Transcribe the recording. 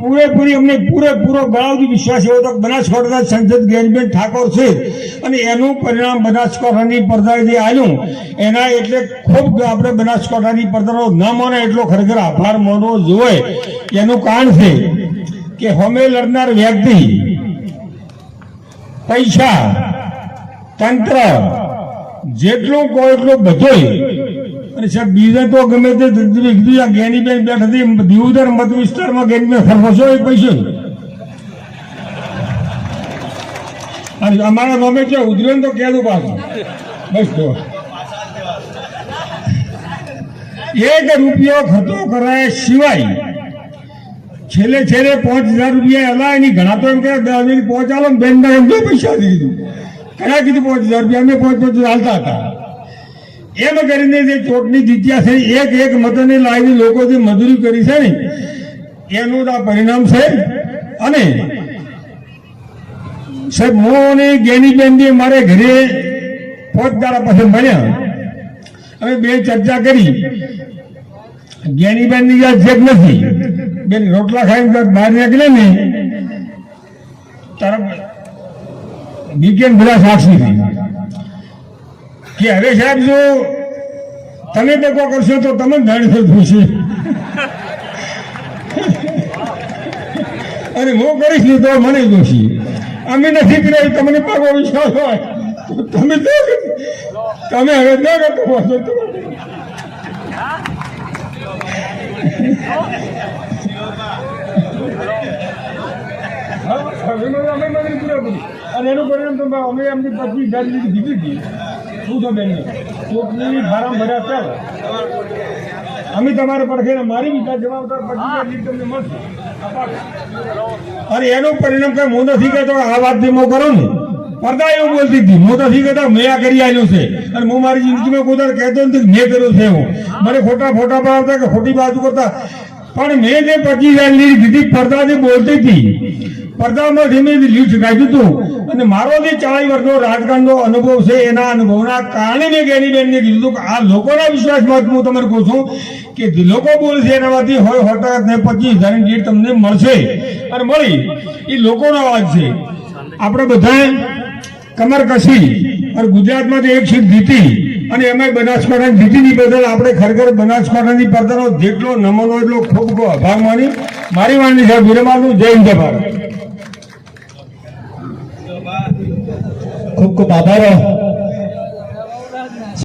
પૂરેપૂરી અમને પૂરેપૂરો બરાબર વિશ્વાસ એવો તો બનાસકાંઠાના સંસદ જ્ઞાનીબેન ઠાકોર છે અને એનું પરિણામ બનાસકાંઠાની પડદાથી આવ્યું એના એટલે ખૂબ આપણે બનાસકાંઠાની પડદાનો ન માને એટલો ખરેખર આભાર માનવો જોઈએ. એનું કારણ છે કે હોમે લડનાર વ્યક્તિ પૈસા તંત્ર જેટલું કહો એટલું બધું અને સાહેબ બીજા તો ગમે તે જ્ઞાનીબેન બેઠી દીવદર મત વિસ્તારમાં જ્ઞાનીબેન ખરફસો એ પૈસો અને અમારા નામે છે ઉધરેન તો કહેલું પાછું બસ તો 1 રૂપિયો ખર્ચો કરાય સિવાય છેલ્લે 5,000 રૂપિયા એલા એની ઘણા તો એમ કે 10 પહોંચાલો ને બેન એમ જો પૈસા દીધું કયા કીધું 5,000 રૂપિયા અમે 5,000 હાલતા હતા એમ કરીને જે ચૂંટણી જીત્યા છે એક મતને લાવીને લોકો જે મજૂરી કરી છે ને એનું આ પરિણામ છે. અને સાહેબ હું અને જ્ઞાનીબેન મારે ઘરે 5 દાડા પછી મળ્યા અમે બે ચર્ચા કરી. જ્ઞાનીબેન ની યાદ છે નથી બેન રોટલા ખાઈને બહાર નીકળે ને તરફ વીકેન્ડ બધા સાક્ષી થઈ કે હવે સાહેબ જો તમે ટેકો કરશો તો તમે જાણી થશે અને હું કરીશ ને તો મને દોષી અમે નથી કર્યા તમને પાકો વિશ્વાસ હોય તમે હવે ન કરતો હશો અને એનું પરિણામ તો અમે એમની 25,000 દીધી હતી શું છો બેન ચૂંટણી ફાર્મ ભર્યા ચાલો અમે તમારે પડખે મારી વિચાર જવાબદાર 25,000 તમને મળશે. અને એનું પરિણામ કઈ હું નથી કહેતો આ વાત હું કરો ને પડદા એવું બોલતી હતી હું નથી કહેતા મેં આ કરી આવ્યું છે અને હું મારી જિંદગીમાં કોઈ કહેતો નથી મેં કર્યું છે હું મને ખોટા ફોટા પાડતા કે ખોટી બાજુ કરતા પણ મેં જે 25,000 દીધી પડદા જે બોલતી હતી પડદામાં ધીમે લીડ કાઢ્યું હતું અને મારો જે 40 વર્ષનો રાજકારણનો અનુભવ છે એના અનુભવના કારણે મેં જ્ઞાનીબેનને કીધું કે આ લોકોના વિશ્વાસમાં હું તમને કહું છું કે લોકો બોલશે એનામાંથી હોય 25,000 લીડ તમને મળશે અને મળી એ લોકોનો અવાજ છે. આપણે બધા કમર કસી અને ગુજરાતમાંથી એક સીટ જીતી અને એમાં બનાસકાંઠાની જીતીની બદલ આપણે ખરેખર બનાસકાંઠાની પડદાનો જેટલો નમનો એટલો ખૂબ ખૂબ આભાર માની મારી વાણી સાહેબ વિરમાનું જય હિન્દ ભારત. ખૂબ ખૂબ આભાર.